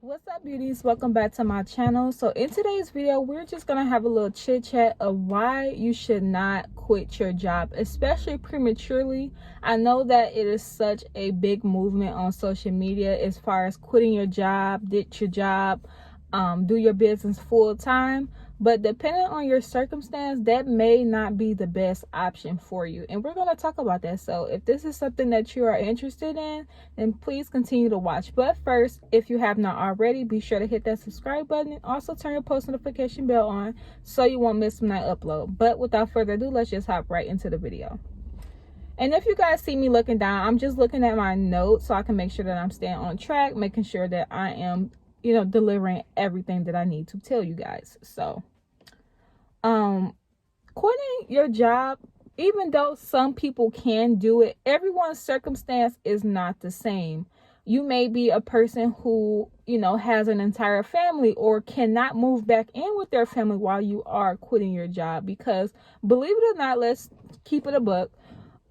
What's up, beauties? Welcome back to my channel. So in today's video, we're just gonna have a little chit chat of why you should not quit your job, especially prematurely. I know that it is such a big movement on social media as far as quitting your job, ditch your job, do your business full time. But depending on your circumstance, that may not be the best option for you. And we're going to talk about that. So if this is something that you are interested in, then please continue to watch. But first, if you have not already, be sure to hit that subscribe button and also turn your post notification bell on so you won't miss when I upload. But without further ado, let's just hop right into the video. And if you guys see me looking down, I'm just looking at my notes so I can make sure that I'm staying on track, making sure that I am, delivering everything that I need to tell you guys. So quitting your job, even though some people can do it, everyone's circumstance is not the same. You may be a person who, has an entire family or cannot move back in with their family while you are quitting your job, because believe it or not, let's keep it a buck.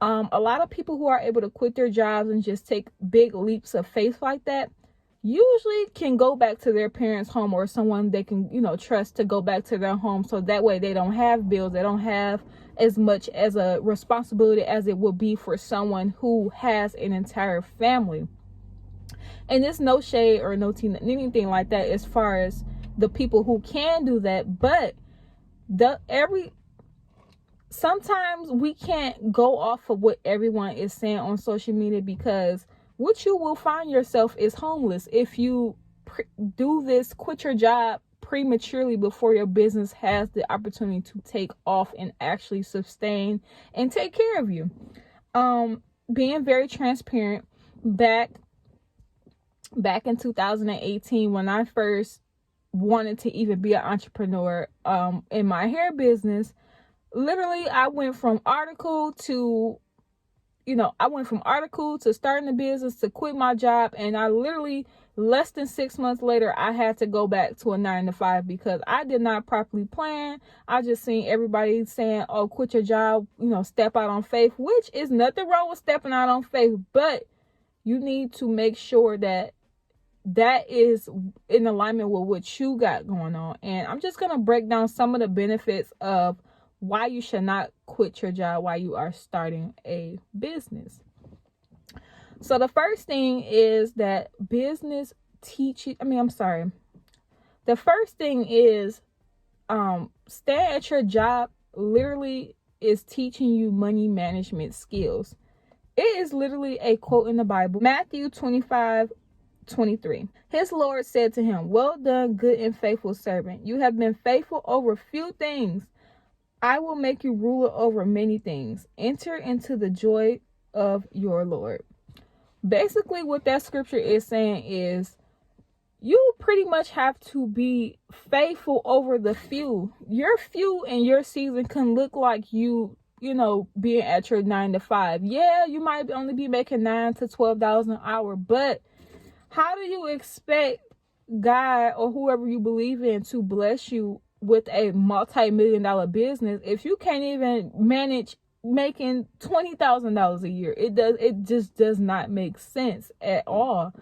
A lot of people who are able to quit their jobs and just take big leaps of faith like that usually can go back to their parents' home or someone they can, trust to go back to their home. So that way they don't have bills. They don't have as much as a responsibility as it would be for someone who has an entire family. And there's no shade or no anything like that as far as the people who can do that. But sometimes we can't go off of what everyone is saying on social media, because what you will find yourself is homeless if you quit your job prematurely before your business has the opportunity to take off and actually sustain and take care of you. Being very transparent, back in 2018, when I first wanted to even be an entrepreneur in my hair business, literally I went from article to starting the business to quit my job. And I literally, less than 6 months later, I had to go back to a 9-to-5 because I did not properly plan. I just seen everybody saying, oh, quit your job, step out on faith, which is nothing wrong with stepping out on faith. But you need to make sure that is in alignment with what you got going on. And I'm just going to break down some of the benefits of why you should not quit your job while you are starting a business. So the first thing is that business teaches, the first thing is staying at your job literally is teaching you money management skills. It is literally a quote in the Bible, Matthew 25:23. His Lord said to him, "Well done, good and faithful servant. You have been faithful over few things. I will make you ruler over many things. Enter into the joy of your Lord." Basically, what that scripture is saying is you pretty much have to be faithful over the few. Your few in your season can look like being at your 9-to-5. Yeah, you might only be making $9 to $12 an hour, but how do you expect God or whoever you believe in to bless you with a multi-million-dollar business if you can't even manage making $20,000 a year? It just does not make sense at all.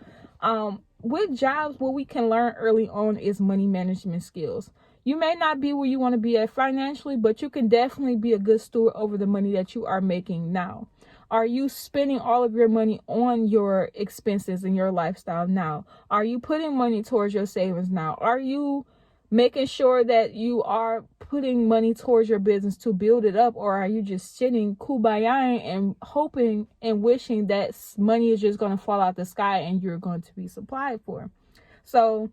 With jobs, what we can learn early on is money management skills. You may not be where you want to be at financially, but you can definitely be a good steward over the money that you are making now. Are you spending all of your money on your expenses and your lifestyle now? Are you putting money towards your savings now? Are you making sure that you are putting money towards your business to build it up? Or are you just sitting kumbaya and hoping and wishing that money is just going to fall out the sky and you're going to be supplied for? So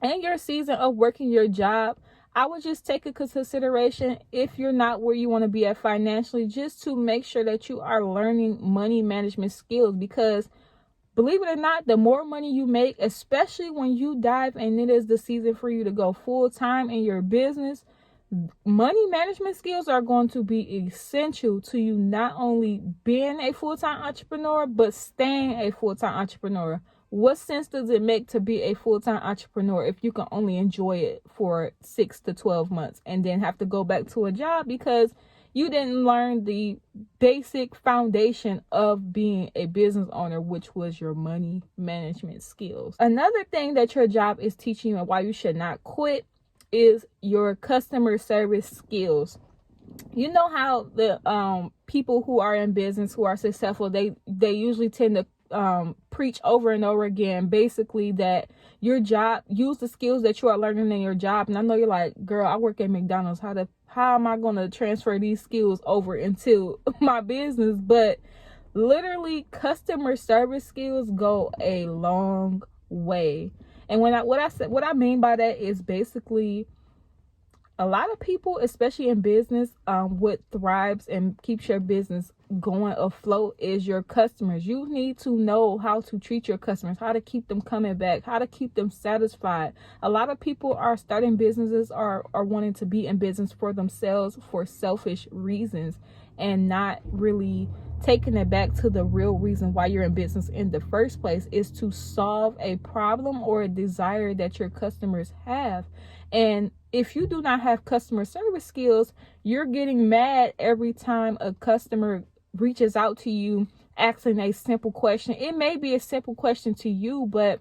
in your season of working your job, I would just take into consideration, if you're not where you want to be at financially, just to make sure that you are learning money management skills, because believe it or not, the more money you make, especially when you dive and it is the season for you to go full time in your business, money management skills are going to be essential to you not only being a full-time entrepreneur, but staying a full-time entrepreneur. What sense does it make to be a full-time entrepreneur if you can only enjoy it for 6 to 12 months and then have to go back to a job because You didn't learn the basic foundation of being a business owner, which was your money management skills. Another thing that your job is teaching you and why you should not quit is your customer service skills. You know how the people who are in business, who are successful, they usually tend to preach over and over again, basically, that your job, use the skills that you are learning in your job. And I know you're like, girl, I work at McDonald's. How am I going to transfer these skills over into my business? But literally, customer service skills go a long way. And what I mean by that is basically, a lot of people, especially in business, what thrives and keeps your business going afloat is your customers. You need to know how to treat your customers, how to keep them coming back, how to keep them satisfied. A lot of people are starting businesses or are wanting to be in business for themselves for selfish reasons, and not really taking it back to the real reason why you're in business in the first place, is to solve a problem or a desire that your customers have. And if you do not have customer service skills, you're getting mad every time a customer reaches out to you asking a simple question. It may be a simple question to you, but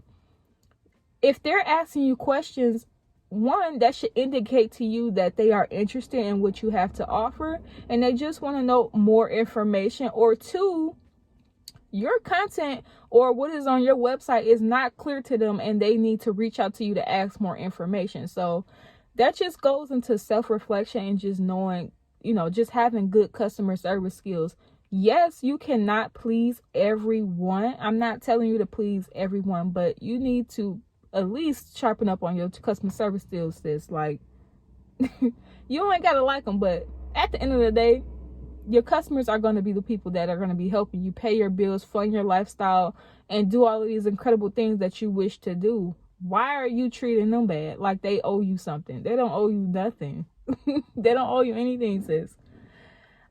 if they're asking you questions, one, that should indicate to you that they are interested in what you have to offer and they just want to know more information. Or two, your content or what is on your website is not clear to them and they need to reach out to you to ask more information. So that just goes into self-reflection and just knowing, just having good customer service skills. Yes, you cannot please everyone. I'm not telling you to please everyone, but you need to at least sharpen up on your customer service skills, sis. Like, you ain't gotta like them, but at the end of the day, your customers are going to be the people that are going to be helping you pay your bills, fund your lifestyle, and do all of these incredible things that you wish to do. Why are you treating them bad? Like they owe you something. They don't owe you nothing. They don't owe you anything, sis.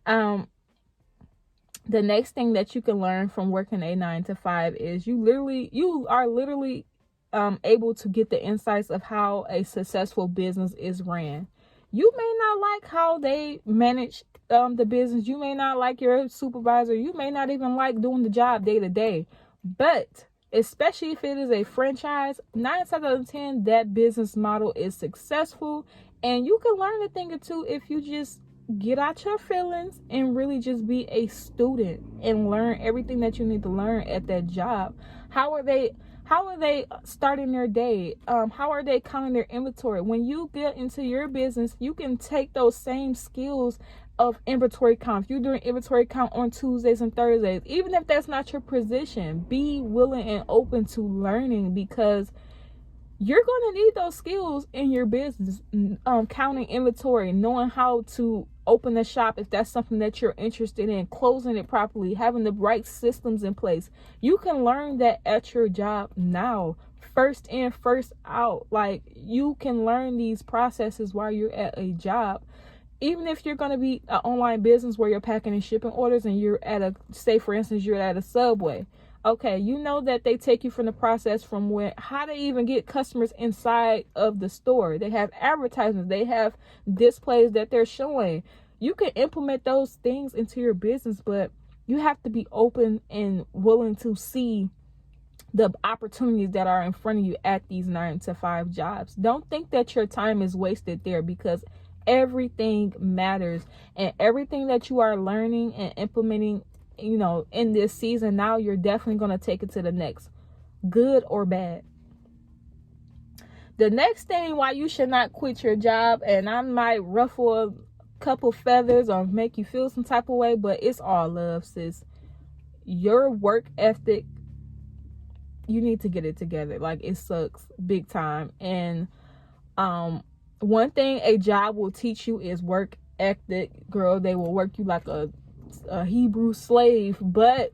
The next thing that you can learn from working a 9-to-5 is you are literally able to get the insights of how a successful business is ran. You may not like how they manage the business. You may not like your supervisor. You may not even like doing the job day to day. But especially if it is a franchise, 9 times out of 10, that business model is successful. And you can learn a thing or two if you just get out your feelings and really just be a student and learn everything that you need to learn at that job. How are they starting their day? How are they counting their inventory? When you get into your business, you can take those same skills of inventory count. If you're doing inventory count on Tuesdays and Thursdays, even if that's not your position, be willing and open to learning, because you're going to need those skills in your business. Counting inventory, knowing how to open a shop if that's something that you're interested in, closing it properly, having the right systems in place. You can learn that at your job now. First in, first out. Like, you can learn these processes while you're at a job. Even if you're going to be an online business where you're packing and shipping orders and you're at say for instance, you're at a Subway. Okay, you know that they take you from the process from how they even get customers inside of the store. They have advertisements, they have displays that they're showing. You can implement those things into your business, but you have to be open and willing to see the opportunities that are in front of you at these 9-to-5 jobs. Don't think that your time is wasted there, because everything matters, and everything that you are learning and implementing in this season now, you're definitely going to take it to the next, good or bad. The next thing why you should not quit your job, and I might ruffle a couple feathers or make you feel some type of way, but it's all love, sis. Your work ethic, you need to get it together. Like, it sucks big time. And one thing a job will teach you is work ethic, girl. They will work you like a Hebrew slave. But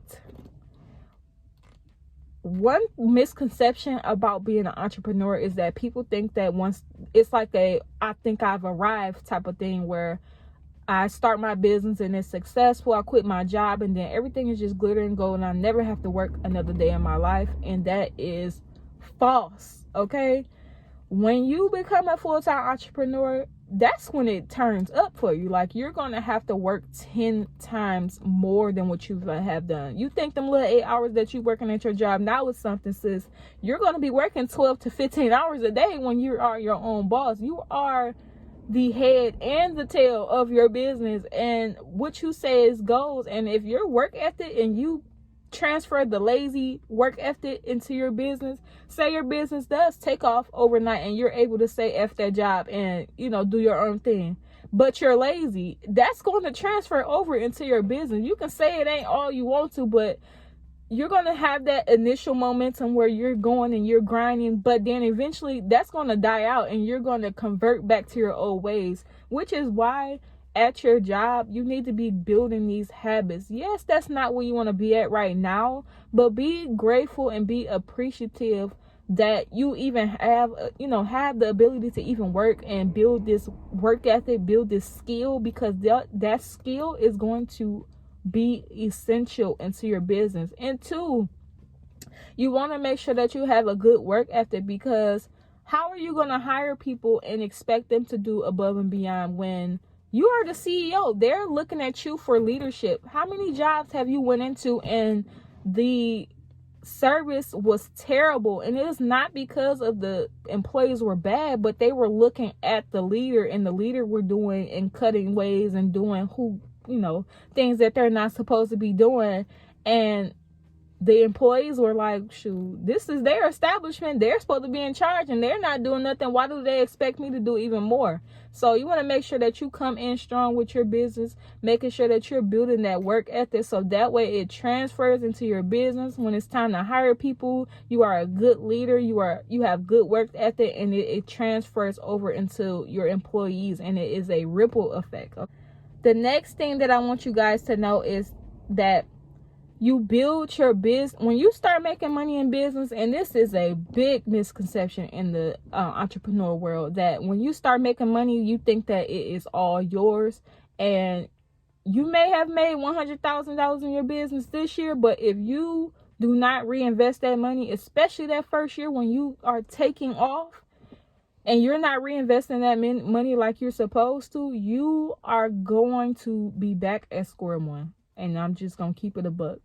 one misconception about being an entrepreneur is that people think that once it's like I think I've arrived type of thing, where I start my business and it's successful, I quit my job, and then everything is just glitter and gold and I never have to work another day in my life. And that is false. Okay, when you become a full-time entrepreneur, that's when it turns up for you. Like, you're gonna have to work 10 times more than what you have done. You think them little 8 hours that you working at your job now is something, sis. You're gonna be working 12 to 15 hours a day when you are your own boss. You are the head and the tail of your business, and what you say is goes. And if your work ethic, and you transfer the lazy work ethic into your business, say your business does take off overnight and you're able to say F that job and, you know, do your own thing, but you're lazy, that's going to transfer over into your business. You can say it ain't all you want to, but you're going to have that initial momentum where you're going and you're grinding, but then eventually that's going to die out and you're going to convert back to your old ways, which is why at your job you need to be building these habits. Yes, that's not where you want to be at right now, but be grateful and be appreciative that you even have, have the ability to even work and build this work ethic, build this skill, because that skill is going to be essential into your business. And two, you want to make sure that you have a good work ethic, because how are you going to hire people and expect them to do above and beyond when you are the CEO? They're looking at you for leadership. How many jobs have you went into and the service was terrible, and it is not because of the employees were bad, but they were looking at the leader, and the leader were doing and cutting ways and doing things that they're not supposed to be doing, and the employees were like, shoot, this is their establishment, they're supposed to be in charge and they're not doing nothing. Why do they expect me to do even more? So you want to make sure that you come in strong with your business, making sure that you're building that work ethic, so that way it transfers into your business. When it's time to hire people, you are a good leader, you have good work ethic, and it transfers over into your employees, and it is a ripple effect. The next thing that I want you guys to know is that you build your business when you start making money in business. And this is a big misconception in the entrepreneur world, that when you start making money, you think that it is all yours. And you may have made $100,000 in your business this year, but if you do not reinvest that money, especially that first year when you are taking off, and you're not reinvesting that money like you're supposed to, you are going to be back at square one. And I'm just going to keep it a buck.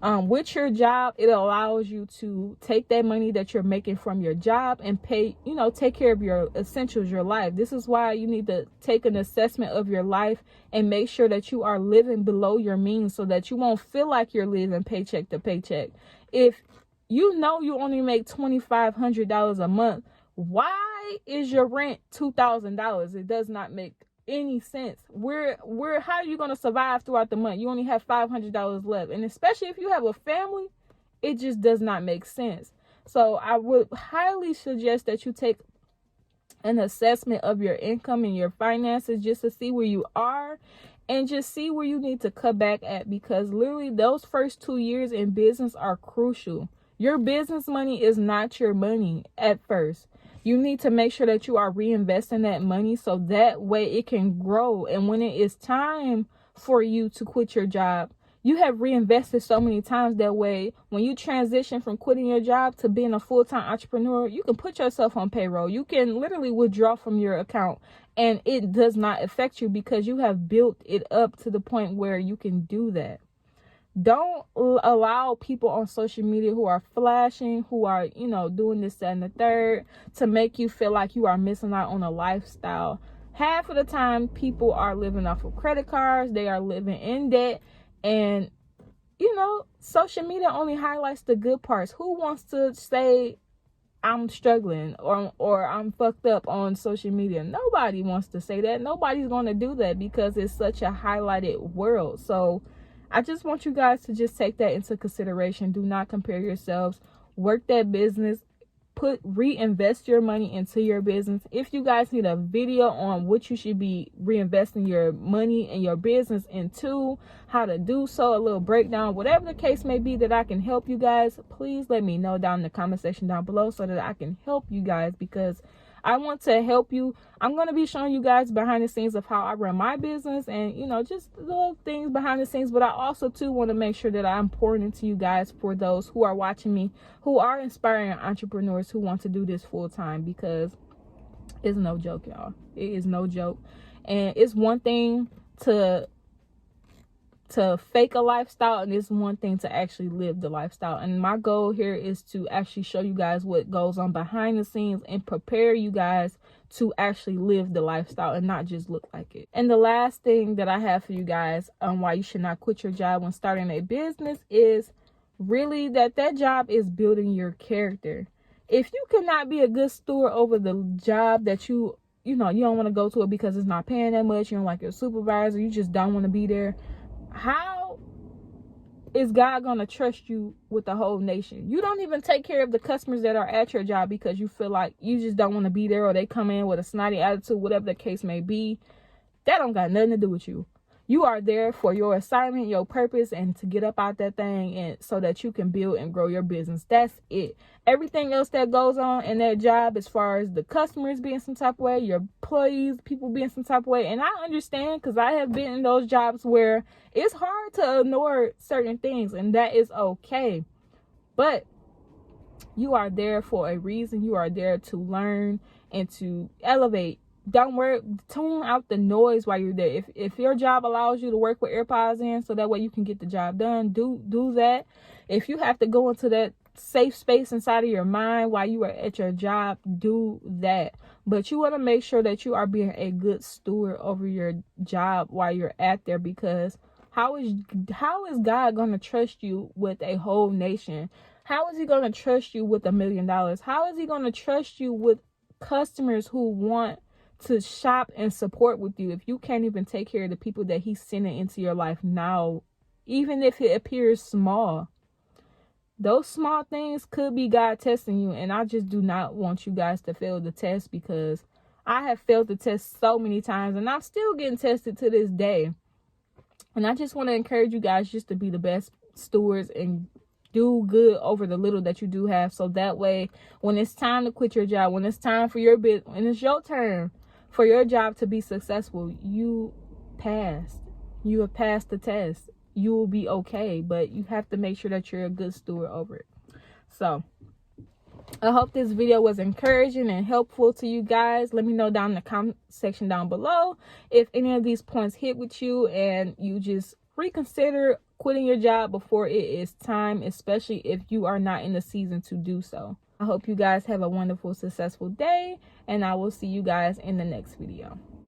With your job, it allows you to take that money that you're making from your job and pay, take care of your essentials, your life. This is why you need to take an assessment of your life and make sure that you are living below your means, so that you won't feel like you're living paycheck to paycheck. If you know you only make $2,500 a month, why is your rent $2,000? It does not make any sense. How are you going to survive throughout the month? You only have $500 left, and especially if you have a family, it just does not make sense. So I would highly suggest that you take an assessment of your income and your finances, just to see where you are and just see where you need to cut back at, because literally those first 2 years in business are crucial. Your business money is not your money at first. You need to make sure that you are reinvesting that money, so that way it can grow. And when it is time for you to quit your job, you have reinvested so many times. That way, when you transition from quitting your job to being a full-time entrepreneur, you can put yourself on payroll. You can literally withdraw from your account, and it does not affect you, because you have built it up to the point where you can do that. Don't allow people on social media who are flashing, who are, doing this, that, and the third, to make you feel like you are missing out on a lifestyle. Half of the time, people are living off of credit cards. They are living in debt. And, social media only highlights the good parts. Who wants to say, I'm struggling or I'm fucked up on social media? Nobody wants to say that. Nobody's going to do that, because it's such a highlighted world. So I just want you guys to just take that into consideration. Do not compare yourselves. Work that business. Reinvest your money into your business. If you guys need a video on what you should be reinvesting your money and your business into, how to do so, a little breakdown, whatever the case may be that I can help you guys, please let me know down in the comment section down below, so that I can help you guys, because I want to help you. I'm going to be showing you guys behind the scenes of how I run my business, and, just little things behind the scenes. But I also, too, want to make sure that I'm pouring into you guys for those who are watching me, who are inspiring entrepreneurs who want to do this full time, because It's no joke, y'all. It is no joke. And it's one thing to fake a lifestyle, and it's one thing to actually live the lifestyle. And my goal here is to actually show you guys what goes on behind the scenes and prepare you guys to actually live the lifestyle and not just look like it. And the last thing that I have for you guys on why you should not quit your job when starting a business is really that job is building your character. If you cannot be a good steward over the job that you don't want to go to it because it's not paying that much, you don't like your supervisor, you just don't want to be there, how is God going to trust you with the whole nation? You don't even take care of the customers that are at your job because you feel like you just don't want to be there, or they come in with a snotty attitude, whatever the case may be. That don't got nothing to do with you. You are there for your assignment, your purpose, and to get up out that thing, and so that you can build and grow your business. That's it. Everything else that goes on in that job, as far as the customers being some type of way, your employees, people being some type of way, and I understand because I have been in those jobs where it's hard to ignore certain things, and that is okay. But you are there for a reason. You are there to learn and to elevate. Don't worry, tune out the noise while you're there. If your job allows you to work with AirPods in so that way you can get the job done, do that. If you have to go into that safe space inside of your mind while you are at your job, do that. But you want to make sure that you are being a good steward over your job while you're at there, because how is God going to trust you with a whole nation? How is he going to trust you with $1 million? How is he going to trust you with customers who want to shop and support with you if you can't even take care of the people that he's sending into your life now? Even if it appears small, those small things could be God testing you. And I just do not want you guys to fail the test, because I have failed the test so many times and I'm still getting tested to this day. And I just want to encourage you guys just to be the best stewards and do good over the little that you do have, so that way when it's time to quit your job, when it's time for your bit, when it's your turn for your job to be successful, you have passed the test. You will be okay, but you have to make sure that you're a good steward over it. So I hope this video was encouraging and helpful to you guys. Let me know down in the comment section down below if any of these points hit with you and you just reconsider quitting your job before it is time, especially if you are not in the season to do so. I hope you guys have a wonderful, successful day, and I will see you guys in the next video.